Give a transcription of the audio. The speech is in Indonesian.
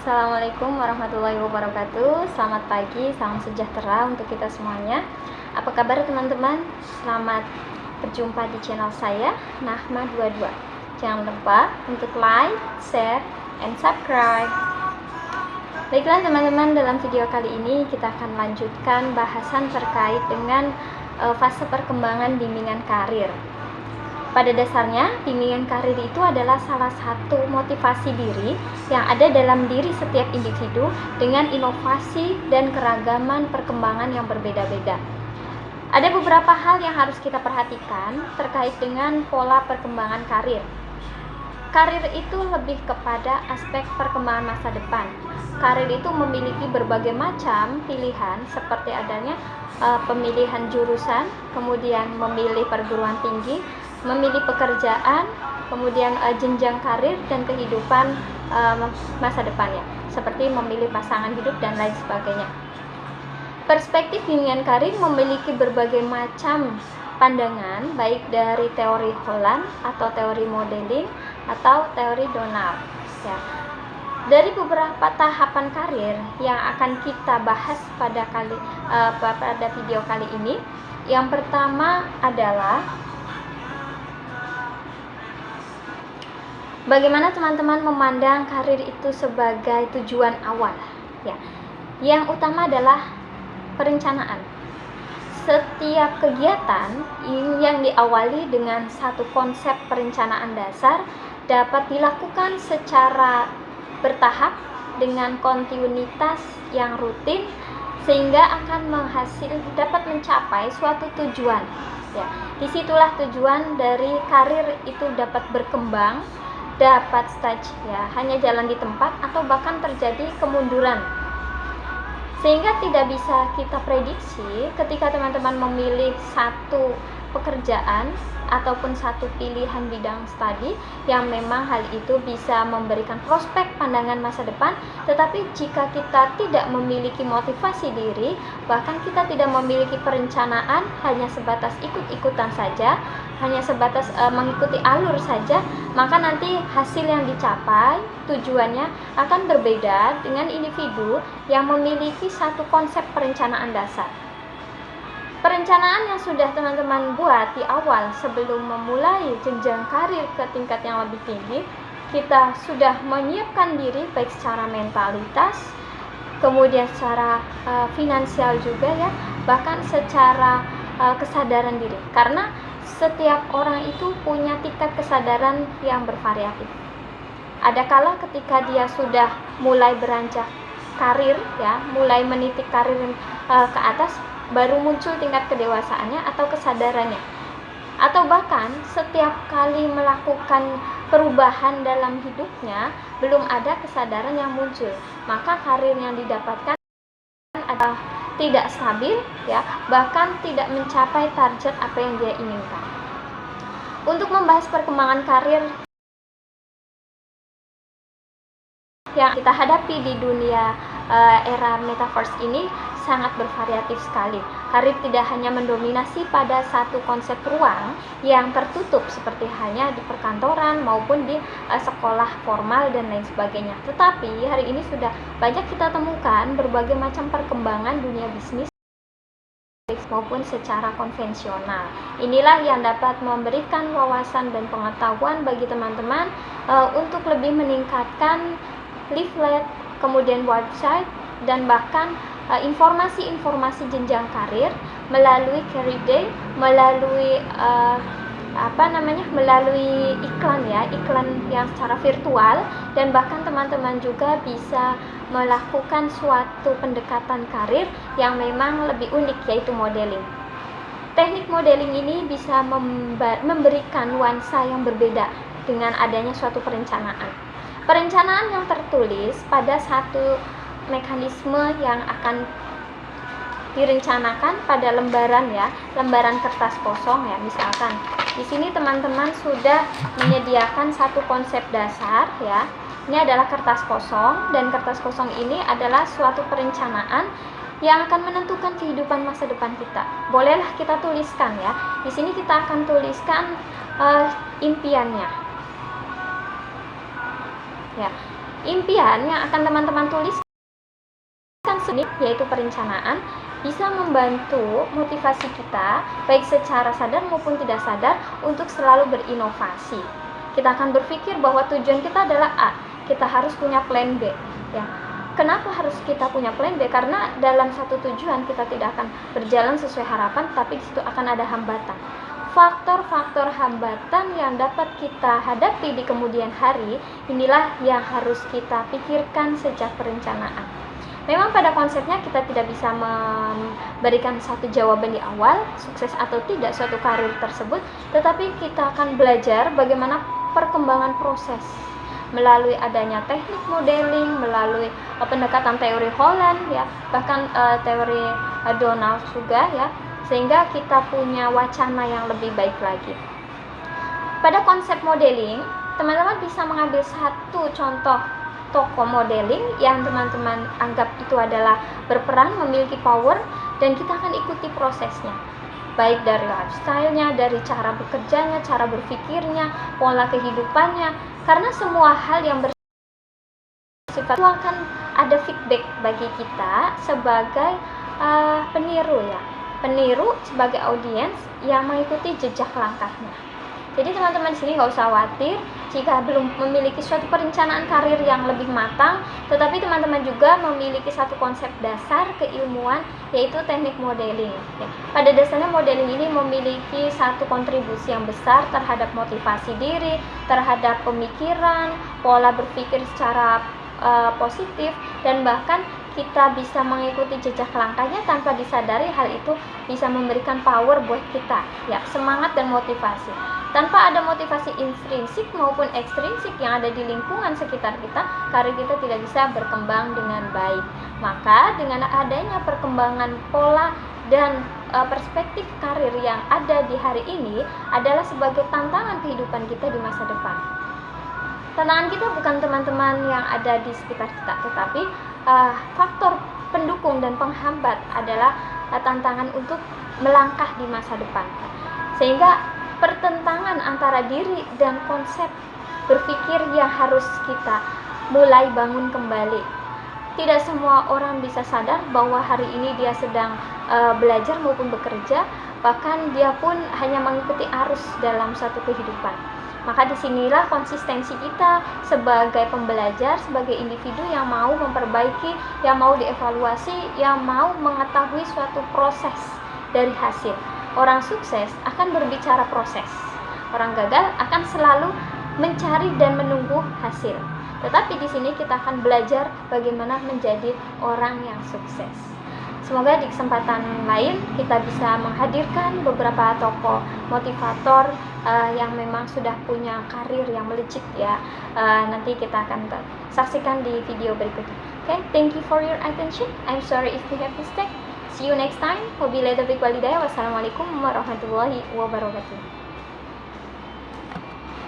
Assalamualaikum warahmatullahi wabarakatuh. Selamat pagi, salam sejahtera untuk kita semuanya. Apa kabar teman-teman? Selamat berjumpa di channel saya, Nahma22. Jangan lupa untuk like, share, and subscribe. Baiklah teman-teman, dalam video kali ini kita akan lanjutkan bahasan terkait dengan fase perkembangan bimbingan karir. Pada dasarnya, bimbingan karir itu adalah salah satu motivasi diri yang ada dalam diri setiap individu dengan inovasi dan keragaman perkembangan yang berbeda-beda. Ada beberapa hal yang harus kita perhatikan terkait dengan pola perkembangan karir. Karir itu lebih kepada aspek perkembangan masa depan. Karir itu memiliki berbagai macam pilihan seperti adanya pemilihan jurusan, kemudian memilih perguruan tinggi, memilih pekerjaan, kemudian jenjang karir dan kehidupan masa depannya, seperti memilih pasangan hidup dan lain sebagainya. Perspektif bimbingan karir memiliki berbagai macam pandangan, baik dari teori Holland atau teori modeling atau teori Donald. Ya. Dari beberapa tahapan karir yang akan kita bahas pada video kali ini, yang pertama adalah bagaimana teman-teman memandang karir itu sebagai tujuan awal. Ya. Yang utama adalah perencanaan. Setiap kegiatan yang diawali dengan satu konsep perencanaan dasar dapat dilakukan secara bertahap dengan kontinuitas yang rutin sehingga akan dapat mencapai suatu tujuan. Ya, disitulah tujuan dari karir itu dapat berkembang, dapat stage, ya, hanya jalan di tempat atau bahkan terjadi kemunduran. Sehingga tidak bisa kita prediksi ketika teman-teman memilih satu pekerjaan ataupun satu pilihan bidang studi yang memang hal itu bisa memberikan prospek pandangan masa depan, tetapi jika kita tidak memiliki motivasi diri, bahkan kita tidak memiliki perencanaan, hanya sebatas ikut-ikutan saja, hanya sebatas mengikuti alur saja, maka nanti hasil yang dicapai, tujuannya akan berbeda dengan individu yang memiliki satu konsep perencanaan dasar. Perencanaan yang sudah teman-teman buat di awal sebelum memulai jenjang karir ke tingkat yang lebih tinggi, kita sudah menyiapkan diri baik secara mentalitas, kemudian secara finansial juga, ya, bahkan secara kesadaran diri. Karena setiap orang itu punya tingkat kesadaran yang bervariatif. Adakala ketika dia sudah mulai beranjak karir, ya, mulai menitik karir ke atas, baru muncul tingkat kedewasaannya atau kesadarannya, atau bahkan setiap kali melakukan perubahan dalam hidupnya belum ada kesadaran yang muncul, maka karir yang didapatkan adalah tidak stabil, ya, bahkan tidak mencapai target apa yang dia inginkan. Untuk membahas perkembangan karir yang kita hadapi di dunia era metaverse ini sangat bervariatif sekali. Karir tidak hanya mendominasi pada satu konsep ruang yang tertutup seperti hanya di perkantoran maupun di sekolah formal dan lain sebagainya. Tetapi hari ini sudah banyak kita temukan berbagai macam perkembangan dunia bisnis maupun secara konvensional. Inilah yang dapat memberikan wawasan dan pengetahuan bagi teman-teman untuk lebih meningkatkan leaflet, kemudian website, dan bahkan informasi-informasi jenjang karir melalui career day, melalui melalui iklan, ya, iklan yang secara virtual, dan bahkan teman-teman juga bisa melakukan suatu pendekatan karir yang memang lebih unik, yaitu modeling. Teknik modeling ini bisa memberikan nuansa yang berbeda dengan adanya suatu perencanaan. Perencanaan yang tertulis pada satu mekanisme yang akan direncanakan pada lembaran, ya, lembaran kertas kosong, ya. Misalkan di sini teman-teman sudah menyediakan satu konsep dasar, ya. Ini adalah kertas kosong, dan kertas kosong ini adalah suatu perencanaan yang akan menentukan kehidupan masa depan kita. Bolehlah kita tuliskan, ya. Di sini kita akan tuliskan impiannya. Ya. Impian yang akan teman-teman tulis yaitu perencanaan, bisa membantu motivasi kita baik secara sadar maupun tidak sadar untuk selalu berinovasi. Kita akan berpikir bahwa tujuan kita adalah A, kita harus punya plan B, ya. Kenapa harus kita punya plan B? Karena dalam satu tujuan kita tidak akan berjalan sesuai harapan, tapi di situ akan ada hambatan. Faktor-faktor hambatan yang dapat kita hadapi di kemudian hari, inilah yang harus kita pikirkan sejak perencanaan. Memang pada konsepnya kita tidak bisa memberikan satu jawaban di awal, sukses atau tidak suatu karir tersebut, tetapi kita akan belajar bagaimana perkembangan proses melalui adanya teknik modeling, melalui pendekatan teori Holland, ya, bahkan teori Donald juga, ya, sehingga kita punya wacana yang lebih baik lagi. Pada konsep modeling, teman-teman bisa mengambil satu contoh tokoh modeling yang teman-teman anggap itu adalah berperan, memiliki power, dan kita akan ikuti prosesnya, baik dari lifestyle-nya, dari cara bekerjanya, cara berpikirnya, pola kehidupannya, karena semua hal yang bersifat itu akan ada feedback bagi kita sebagai peniru, ya, peniru sebagai audiens yang mengikuti jejak langkahnya. Jadi teman-teman di sini nggak usah khawatir jika belum memiliki suatu perencanaan karir yang lebih matang, tetapi teman-teman juga memiliki satu konsep dasar keilmuan, yaitu teknik modeling. Ya. Pada dasarnya modeling ini memiliki satu kontribusi yang besar terhadap motivasi diri, terhadap pemikiran, pola berpikir secara positif, dan bahkan kita bisa mengikuti jejak langkahnya tanpa disadari. Hal itu bisa memberikan power buat kita, ya, semangat dan motivasi. Tanpa ada motivasi intrinsik maupun ekstrinsik yang ada di lingkungan sekitar kita, karir kita tidak bisa berkembang dengan baik. Maka dengan adanya perkembangan pola dan perspektif karir yang ada di hari ini adalah sebagai tantangan kehidupan kita di masa depan. Tantangan kita bukan teman-teman yang ada di sekitar kita, tetapi faktor pendukung dan penghambat adalah tantangan untuk melangkah di masa depan. Sehingga pertentangan antara diri dan konsep berpikir yang harus kita mulai bangun kembali. Tidak semua orang bisa sadar bahwa hari ini dia sedang belajar maupun bekerja, bahkan dia pun hanya mengikuti arus dalam satu kehidupan. Maka disinilah konsistensi kita sebagai pembelajar, sebagai individu yang mau memperbaiki, yang mau dievaluasi, yang mau mengetahui suatu proses dari hasil. Orang sukses akan berbicara proses, orang gagal akan selalu mencari dan menunggu hasil. Tetapi di sini kita akan belajar bagaimana menjadi orang yang sukses. Semoga di kesempatan lain kita bisa menghadirkan beberapa tokoh motivator yang memang sudah punya karir yang melejit, ya. Nanti kita akan saksikan di video berikutnya. Okay, thank you for your attention. I'm sorry if we have mistake. See you next time. Wabillahi taufiq walhidayah. Wassalamualaikum warahmatullahi wabarakatuh.